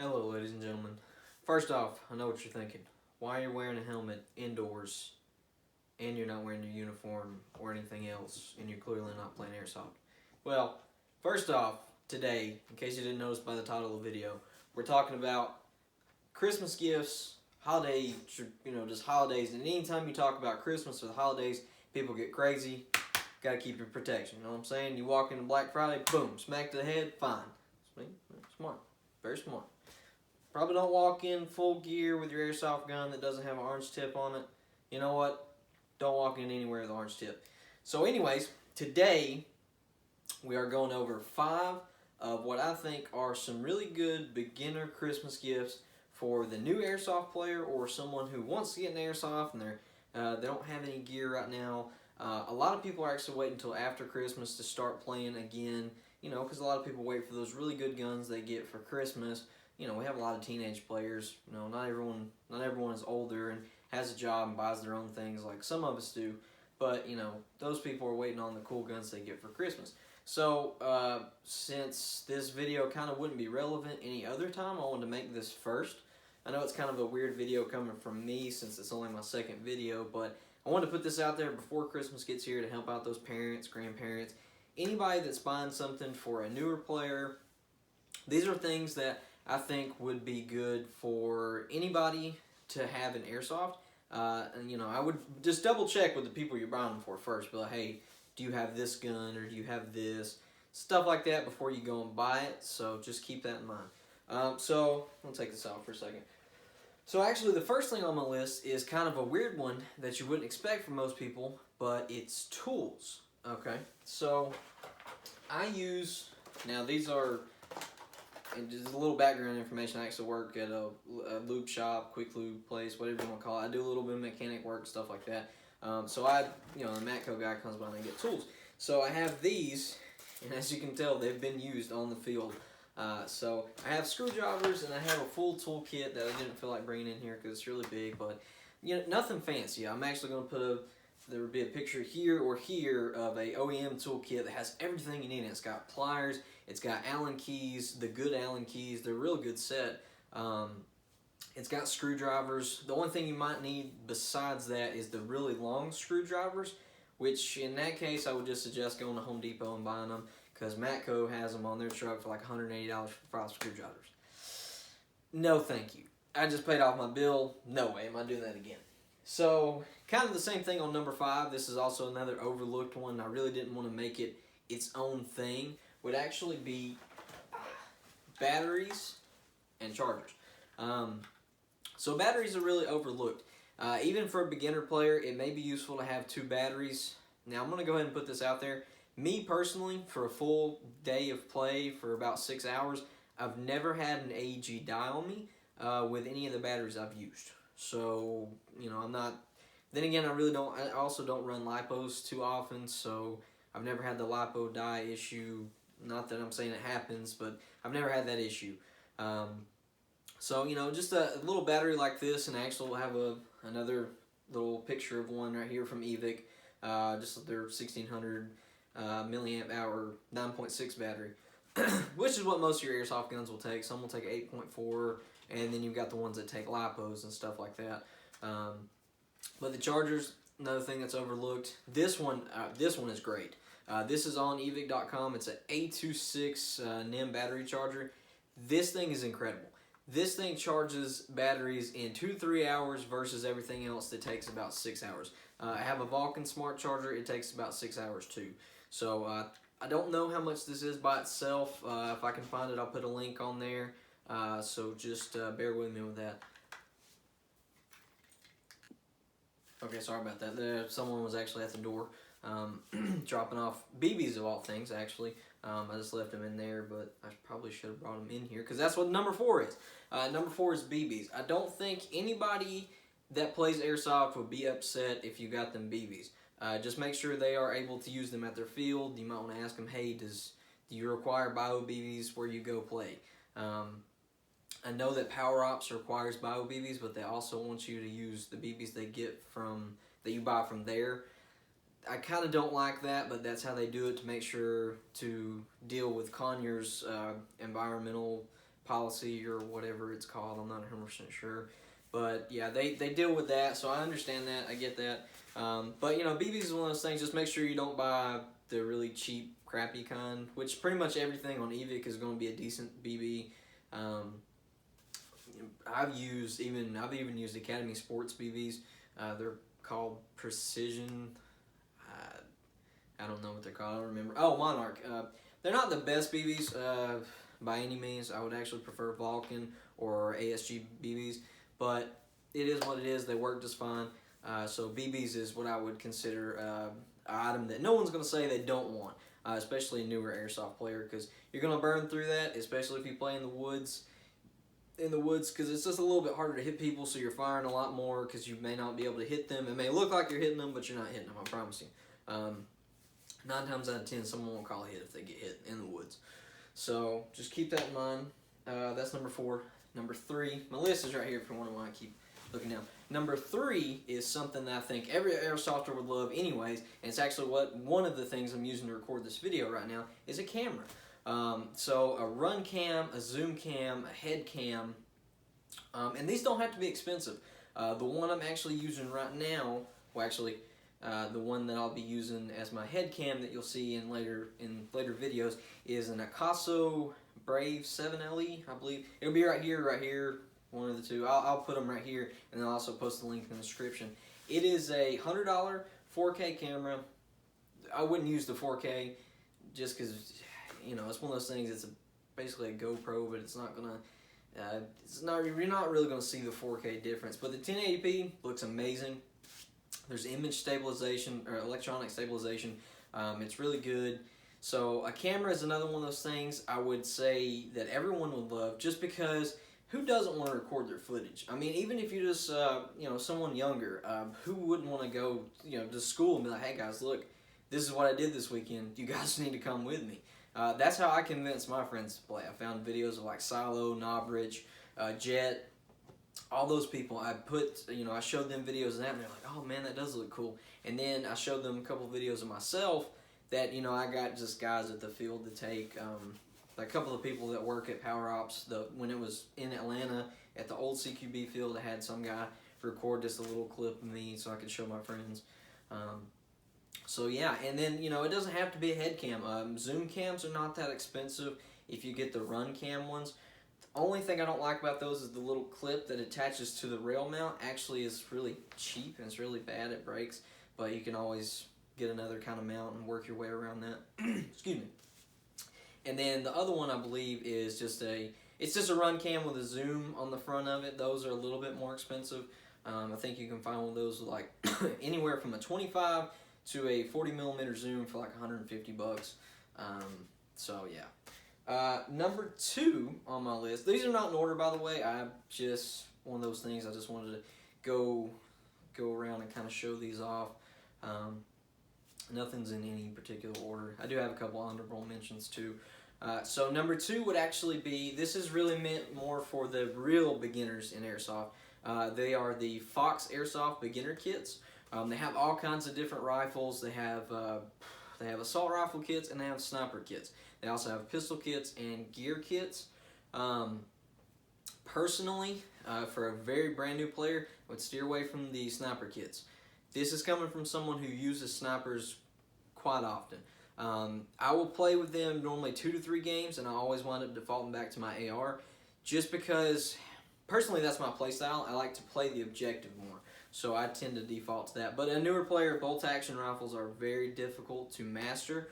Hello, ladies and gentlemen. First off, I know what you're thinking. Why are you wearing a helmet indoors and you're not wearing your uniform or anything else and you're clearly not playing airsoft? Well, first off, today, in case you didn't notice by the title of the video, we're talking about Christmas gifts, holiday, just holidays. And anytime you talk about Christmas or the holidays, people get crazy. Got to keep your protection. You know what I'm saying? You walk into Black Friday, boom, smack to the head, fine. Smart. Very smart. Probably don't walk in full gear with your airsoft gun that doesn't have an orange tip on it. You know what? Don't walk in anywhere with an orange tip. So anyways, today we are going over 5 of what I think are some really good beginner Christmas gifts for the new airsoft player or someone who wants to get an airsoft and they don't have any gear right now. A lot of people are actually waiting until after Christmas to start playing again, because a lot of people wait for those really good guns they get for Christmas. We have a lot of teenage players. Not everyone is older and has a job and buys their own things like some of us do. But, those people are waiting on the cool guns they get for Christmas. So, since this video kind of wouldn't be relevant any other time, I wanted to make this first. I know it's kind of a weird video coming from me since it's only my second video, but I wanted to put this out there before Christmas gets here to help out those parents, grandparents, anybody that's buying something for a newer player. These are things that I think would be good for anybody to have an airsoft. I would just double check with the people you're buying them for first. Be like, hey, do you have this gun or do you have this? Stuff like that before you go and buy it. So just keep that in mind. So I'll take this out for a second. So actually the first thing on my list is kind of a weird one that you wouldn't expect from most people, but it's tools. Okay, so now these are, and just a little background information, I actually work at a lube shop, quick lube place, whatever you want to call it. I do a little bit of mechanic work, stuff like that. So the Matco guy comes by and I get tools. So I have these, and as you can tell, they've been used on the field. So I have screwdrivers and I have a full toolkit that I didn't feel like bringing in here because it's really big, but nothing fancy. I'm actually going to put there would be a picture here or here of a OEM toolkit that has everything you need. It's got pliers, it's got Allen keys, the good Allen keys. They're a real good set. It's got screwdrivers. The only thing you might need besides that is the really long screwdrivers, which in that case I would just suggest going to Home Depot and buying them because Matco has them on their truck for like $180 for 5 screwdrivers. No thank you. I just paid off my bill. No way am I doing that again. So, kind of the same thing on number 5. This is also another overlooked one. I really didn't want to make it its own thing. Would actually be batteries and chargers. So batteries are really overlooked. Even for a beginner player, it may be useful to have 2 batteries. Now, I'm going to go ahead and put this out there. Me personally, for a full day of play for about 6 hours, I've never had an AEG die on me with any of the batteries I've used. So, I'm not, then again, I also don't run lipos too often, so I've never had the lipo die issue. Not that I'm saying it happens, but I've never had that issue. So, just a little battery like this, and I actually will have another little picture of one right here from Evic, just their 1600 milliamp hour 9.6 battery, which is what most of your airsoft guns will take. Some will take 8.4, and then you've got the ones that take lipos and stuff like that. But the chargers, another thing that's overlooked. This one is great. This is on evic.com. It's an A26 NIM battery charger. This thing is incredible. This thing charges batteries in 2 to 3 hours versus everything else that takes about 6 hours. I have a Vulcan Smart Charger. It takes about 6 hours too. So I don't know how much this is by itself. If I can find it, I'll put a link on there. So just bear with me with that. Okay, sorry about that. Someone was actually at the door dropping off BBs of all things, actually. I just left them in there, but I probably should have brought them in here because that's what number 4 is. Number 4 is BBs. I don't think anybody that plays airsoft would be upset if you got them BBs. Just make sure they are able to use them at their field. You might want to ask them, hey, do you require bio BBs where you go play? I know that Power Ops requires bio BBs, but they also want you to use the BBs they get that you buy from there. I kind of don't like that, but that's how they do it to make sure to deal with Conyers environmental policy or whatever it's called. I'm not 100% sure. But yeah, they deal with that, so I understand that. I get that. But you know, BBs is one of those things. Just make sure you don't buy the really cheap, crappy kind. Which pretty much everything on Evic is going to be a decent BB. I've even used Academy Sports BBs. They're called Precision. I don't know what they're called. I don't remember. Oh, Monarch. They're not the best BBs by any means. I would actually prefer Vulcan or ASG BBs. But it is what it is. They work just fine. So BBs is what I would consider an item that no one's going to say they don't want, especially a newer airsoft player, because you're going to burn through that, especially if you play in the woods. Because it's just a little bit harder to hit people, so you're firing a lot more because you may not be able to hit them. It may look like you're hitting them, but you're not hitting them, I promise you. 9 times out of 10, someone will call a hit if they get hit in the woods. So just keep that in mind. That's number 4. Number 3, my list is right here if you wonder why I keep looking down. Number 3 is something that I think every airsofter would love anyways, and it's actually one of the things I'm using to record this video right now is a camera. So a run cam, a zoom cam, a head cam, and these don't have to be expensive. The one I'm actually using right now, well actually the one that I'll be using as my head cam that you'll see in later videos is an Akaso Brave 7LE, I believe. It'll be right here, one of the two. I'll put them right here, and I'll also post the link in the description. It is a $100 4K camera. I wouldn't use the 4K just because, you know, it's one of those things. It's basically a GoPro, but it's not gonna. You're not really gonna see the 4K difference. But the 1080p looks amazing. There's image stabilization or electronic stabilization. It's really good. So a camera is another one of those things I would say that everyone would love, just because who doesn't want to record their footage? I mean, even if you just, you know, someone younger, who wouldn't want to go, you know, to school and be like, hey guys, look, this is what I did this weekend. You guys need to come with me. That's how I convinced my friends to play. I found videos of like Silo, Knobridge, Jet, all those people. I showed them videos of that, and they're like, oh man, that does look cool. And then I showed them a couple videos of myself that, you know, I got just guys at the field to take. A couple of people that work at Power Ops, when it was in Atlanta at the old CQB field, I had some guy record just a little clip of me so I could show my friends. So yeah, and then, you know, it doesn't have to be a head cam. Zoom cams are not that expensive if you get the run cam ones. The only thing I don't like about those is the little clip that attaches to the rail mount actually is really cheap and it's really bad. It breaks, but you can always get another kind of mount and work your way around that. Excuse me. And then the other one I believe is just a run cam with a zoom on the front of it. Those are a little bit more expensive. I think you can find one of those with like anywhere from a 25 to a 40mm zoom for like 150 bucks. So yeah. Number 2 on my list. These are not in order, by the way. I just one of those things. I just wanted to go around and kind of show these off. Nothing's in any particular order. I do have a couple honorable mentions too. So number 2 would actually be, this is really meant more for the real beginners in airsoft. They are the Fox Airsoft beginner kits. They have all kinds of different rifles. They have assault rifle kits and they have sniper kits. They also have pistol kits and gear kits. Personally, for a very brand new player, I would steer away from the sniper kits. This is coming from someone who uses snipers quite often. I will play with them normally 2 to 3 games, and I always wind up defaulting back to my AR, just because, personally, that's my play style. I like to play the objective more, so I tend to default to that. But a newer player, bolt-action rifles are very difficult to master.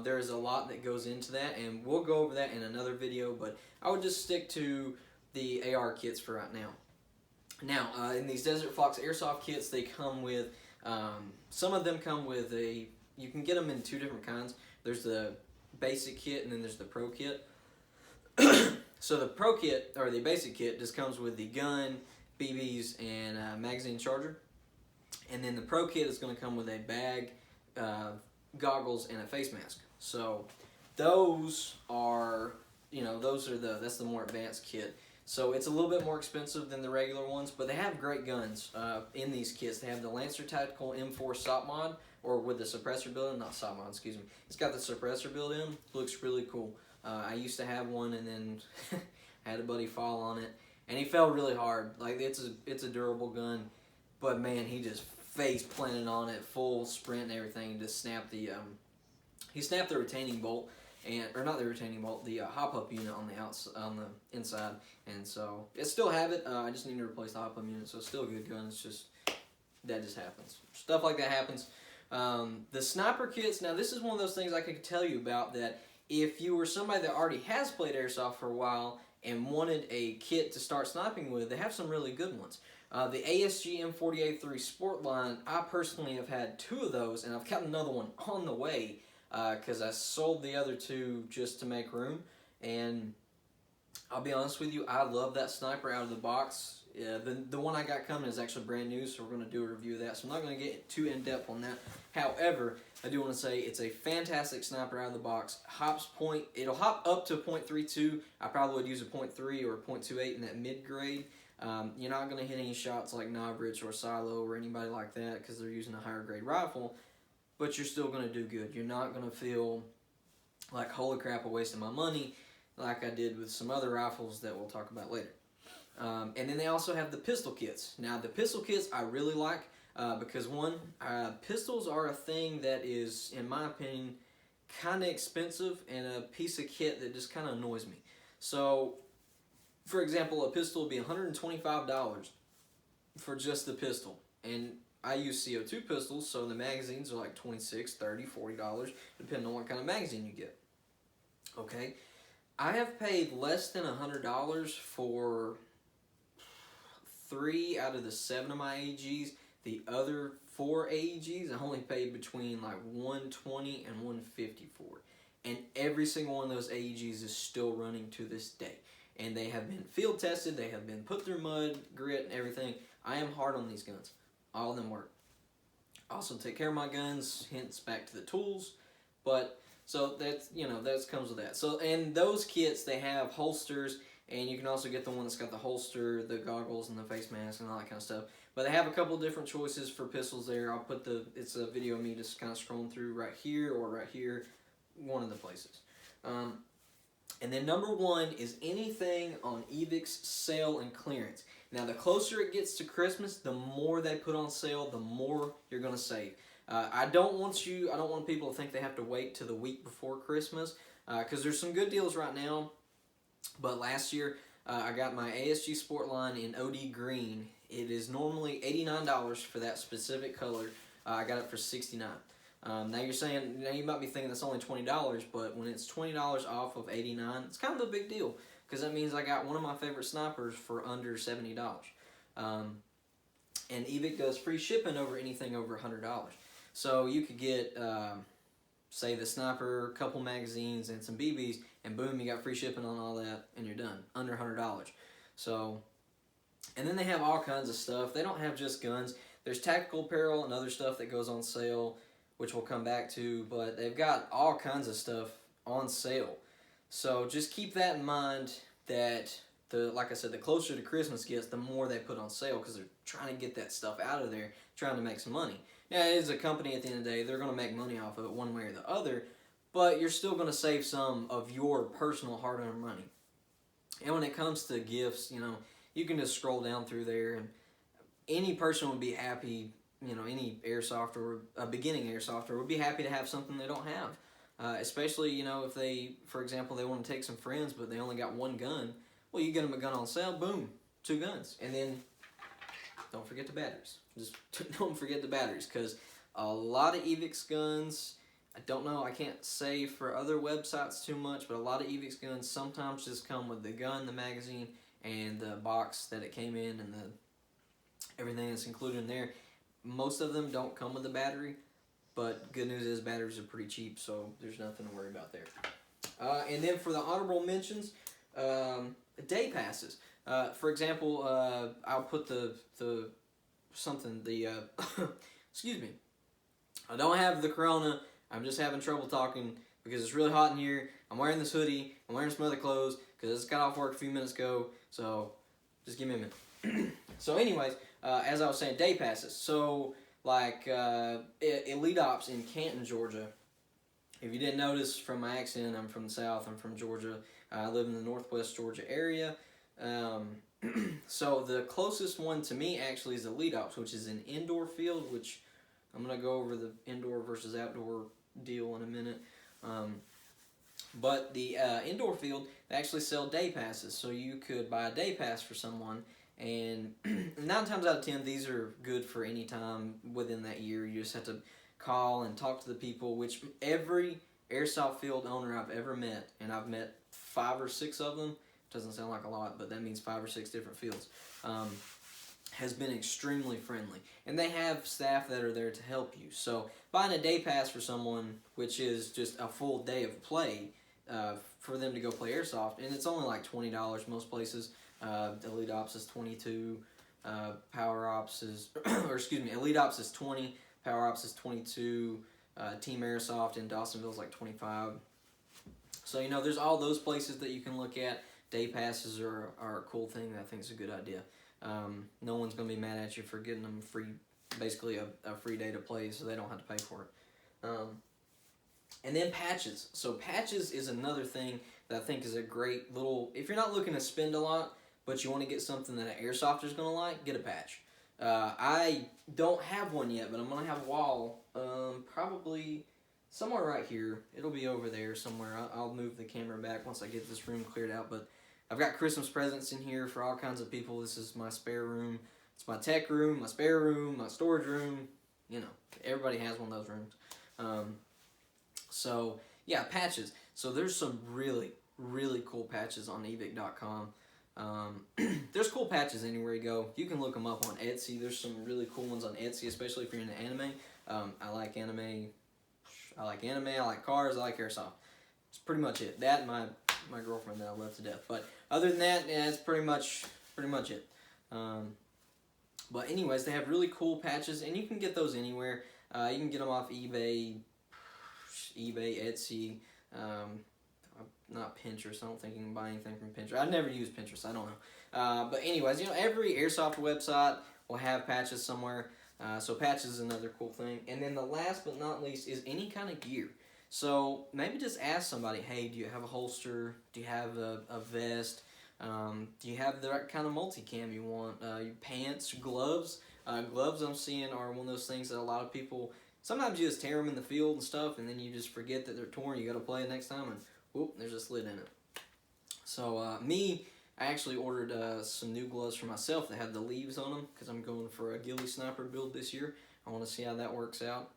There is a lot that goes into that, and we'll go over that in another video, but I would just stick to the AR kits for right now. Now, in these Desert Fox Airsoft kits, they come with, some of them come with you can get them in 2 different kinds. There's the basic kit and then there's the pro kit. So the pro kit, or the basic kit, just comes with the gun, BBs, and magazine charger. And then the pro kit is going to come with a bag, goggles, and a face mask. So those are, that's the more advanced kit. So it's a little bit more expensive than the regular ones, but they have great guns in these kits. They have the Lancer Tactical M4 SOP mod, or with the suppressor built-in, not SOP mod, excuse me. It's got the suppressor built-in, looks really cool. I used to have one, and then had a buddy fall on it, and he fell really hard. Like, it's a durable gun, but man, he just face planted on it, full sprint and everything, and just snapped the he snapped the retaining bolt, or not the retaining bolt, the hop-up unit on the inside, and so I still have it. I just need to replace the hop-up unit, so it's still a good gun. It's just that just happens. Stuff like that happens. The sniper kits. Now, this is one of those things I could tell you about, that if you were somebody that already has played airsoft for a while and wanted a kit to start sniping with, they have some really good ones. The ASG M48-3 Sport line, I personally have had 2 of those, and I've got another one on the way because I sold the other 2 just to make room. And I'll be honest with you, I love that sniper out of the box. Yeah, the one I got coming is actually brand new, so we're going to do a review of that. So I'm not going to get too in-depth on that. However, I do want to say it's a fantastic sniper out of the box. It'll hop up to .32. I probably would use a .3 or a .28 in that mid-grade. You're not going to hit any shots like Nobrich or Silo or anybody like that because they're using a higher grade rifle, but you're still going to do good. You're not going to feel like, holy crap, I wasted my money, like I did with some other rifles that we'll talk about later. And then they also have the pistol kits. Now, the pistol kits I really like because, one, pistols are a thing that is, in my opinion, kind of expensive and a piece of kit that just kind of annoys me. So, for example, a pistol would be $125 for just the pistol. And I use CO2 pistols, so the magazines are like $26, $30, $40, depending on what kind of magazine you get. Okay? I have paid less than $100 for 3 out of the 7 of my AEGs. The other 4 AEGs, I only paid between like $120 and $150 for. And every single one of those AEGs is still running to this day. And they have been field tested, they have been put through mud, grit, and everything. I am hard on these guns. All of them work. I also take care of my guns, hence back to the tools. But, so that's, that comes with that. So, and those kits, they have holsters, and you can also get the one that's got the holster, the goggles, and the face mask, and all that kind of stuff. But they have a couple different choices for pistols there. I'll put it's a video of me just kind of scrolling through right here or right here, one of the places. And then number 1 is anything on Evic's sale and clearance. Now, the closer it gets to Christmas, the more they put on sale, the more you're going to save. I don't want people to think they have to wait till the week before Christmas, because there's some good deals right now. But last year, I got my ASG Sport line in OD green. It is normally $89 for that specific color. I got it for $69. Now you might be thinking that's only $20, but when it's $20 off of $89, it's kind of a big deal because that means I got one of my favorite snipers for under $70. And Evic does free shipping over anything over $100. So you could get, say, the sniper, a couple magazines, and some BBs, and boom, you got free shipping on all that, and you're done, under $100. So, and then they have all kinds of stuff. They don't have just guns. There's tactical apparel and other stuff that goes on sale, which we'll come back to, but they've got all kinds of stuff on sale. So just keep that in mind that, like I said, the closer to Christmas gets, the more they put on sale because they're trying to get that stuff out of there, trying to make some money. Now, it is a company at the end of the day. They're going to make money off of it one way or the other, but you're still going to save some of your personal hard-earned money. And when it comes to gifts, you can just scroll down through there, and any person would be happy. Any airsoft or a beginning airsofter would be happy to have something they don't have. Especially, if they, for example, they want to take some friends, but they only got one gun. Well, you get them a gun on sale, boom, 2 guns. And then don't forget the batteries. Just don't forget the batteries, because a lot of Evic's guns, I don't know, I can't say for other websites too much, but a lot of Evic's guns sometimes just come with the gun, the magazine, and the box that it came in, and everything that's included in there. Most of them don't come with a battery, but good news is batteries are pretty cheap, so there's nothing to worry about there. And then for the honorable mentions, day passes. For example, I'll put excuse me. I don't have the corona. I'm just having trouble talking because it's really hot in here. I'm wearing this hoodie. I'm wearing some other clothes because I just got off work a few minutes ago, so just give me a minute. So anyways, as I was saying, day passes. So, like, Elite Ops in Canton, Georgia, If you didn't notice from my accent, I'm from the South. I'm from Georgia. I live in the Northwest Georgia area. Um, so the closest one to me actually is Elite Ops, which is an indoor field, which I'm going to go over the indoor versus outdoor deal in a minute. But the indoor field, they actually sell day passes. So you could buy a day pass for someone, and 9 times out of 10, these are good for any time within that year. You just have to call and talk to the people, which every airsoft field owner I've ever met, and I've met 5 or 6 of them, doesn't sound like a lot, but that means 5 or 6 different fields, has been extremely friendly. And they have staff that are there to help you. So buying a day pass for someone, which is just a full day of play, for them to go play airsoft, and it's only like $20 most places. Elite Ops is $22, Power Ops is, or excuse me, Elite Ops is $20, Power Ops is $22, Team Airsoft in Dawsonville is like $25. So, you know, there's all those places that you can look at. Day passes are a cool thing that I think is a good idea. No one's going to be mad at you for getting them free, basically a free day to play, so they don't have to pay for it. And then patches. So patches is another thing that I think is a great little, if you're not looking to spend a lot, but you want to get something that an airsofter's going to like, get a patch. I don't have one yet, but I'm going to have a wall, probably somewhere right here. It'll be over there somewhere. I'll move the camera back once I get this room cleared out, but I've got Christmas presents in here for all kinds of people. This is my spare room. It's my tech room, my spare room, my storage room. You know, everybody has one of those rooms. So, yeah, patches. So there's some really, really cool patches on evic.com. There's cool patches anywhere you go. You can look them up on Etsy. There's some really cool ones on Etsy, especially if you're into anime. I like anime. I like cars. I like airsoft. It's pretty much it. That and my girlfriend that I love to death. But other than that, yeah, it's pretty much it. But anyways, they have really cool patches, and you can get those anywhere. You can get them off eBay, Etsy, not Pinterest. I don't think you can buy anything from Pinterest. I've never used Pinterest. I don't know. But anyways, you know, every airsoft website will have patches somewhere. So patches is another cool thing. And then the last but not least is any kind of gear. So maybe just ask somebody, hey, do you have a holster? Do you have a vest? Do you have the right kind of multicam you want? Your pants, gloves. Gloves I'm seeing are one of those things that a lot of people, sometimes you just tear them in the field and stuff, and then you just forget that they're torn. You got to play it next time, and whoop, there's a slit in it. So I actually ordered some new gloves for myself that have the leaves on them because I'm going for a ghillie sniper build this year. I want to see how that works out.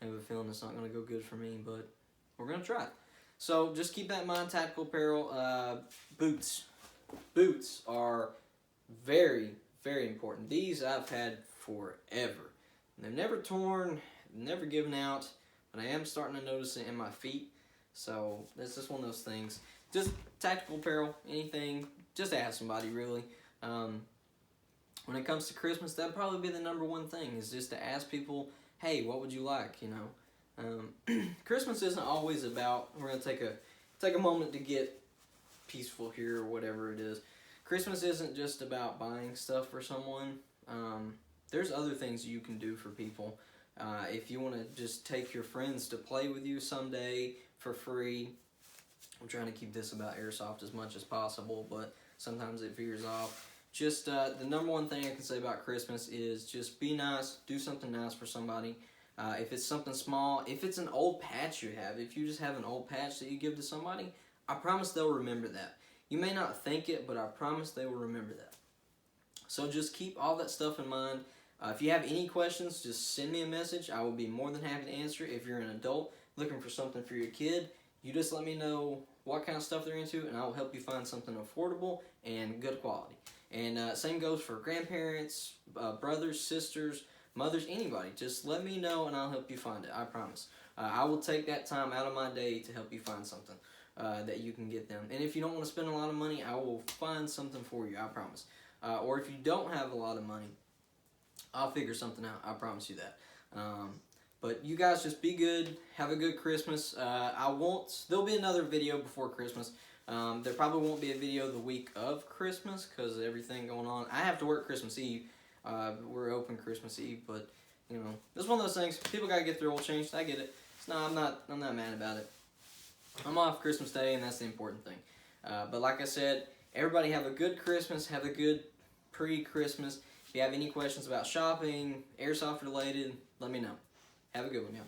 I have a feeling it's not going to go good for me, but we're going to try it. So just keep that in mind. Tactical apparel, boots. Boots are very, very important. These I've had forever. They've never torn, never given out, but I am starting to notice it in my feet. So that's just one of those things. Just tactical apparel, anything, just ask somebody really. When it comes to Christmas, that'd probably be the number one thing, is just to ask people, hey, what would you like, you know? Christmas isn't always about, we're going to take a moment to get peaceful here or whatever it is. Christmas isn't just about buying stuff for someone. There's other things you can do for people. If you want to just take your friends to play with you someday for free. I'm trying to keep this about airsoft as much as possible, but sometimes it veers off. Just the number one thing I can say about Christmas is just be nice, do something nice for somebody. If it's something small, if it's an old patch you have, if you just have an old patch that you give to somebody, I promise they'll remember that. You may not think it, but I promise they will remember that. So just keep all that stuff in mind. If you have any questions, just send me a message. I will be more than happy to answer. If you're an adult looking for something for your kid, you just let me know what kind of stuff they're into, and I will help you find something affordable and good quality. And same goes for grandparents, brothers, sisters, mothers, anybody. Just let me know, and I'll help you find it. I promise. I will take that time out of my day to help you find something that you can get them. And if you don't want to spend a lot of money, I will find something for you. I promise. Or if you don't have a lot of money, I'll figure something out. I promise you that. But you guys just be good. Have a good Christmas. There'll be another video before Christmas. There probably won't be a video the week of Christmas because of everything going on. I have to work Christmas Eve. We're open Christmas Eve, but you know, this is one of those things. People gotta get their oil changed. I get it. No, I'm not mad about it. I'm off Christmas Day, and that's the important thing. But like I said, everybody have a good Christmas. Have a good pre-Christmas. If you have any questions about shopping, airsoft related, let me know. Have a good one, y'all.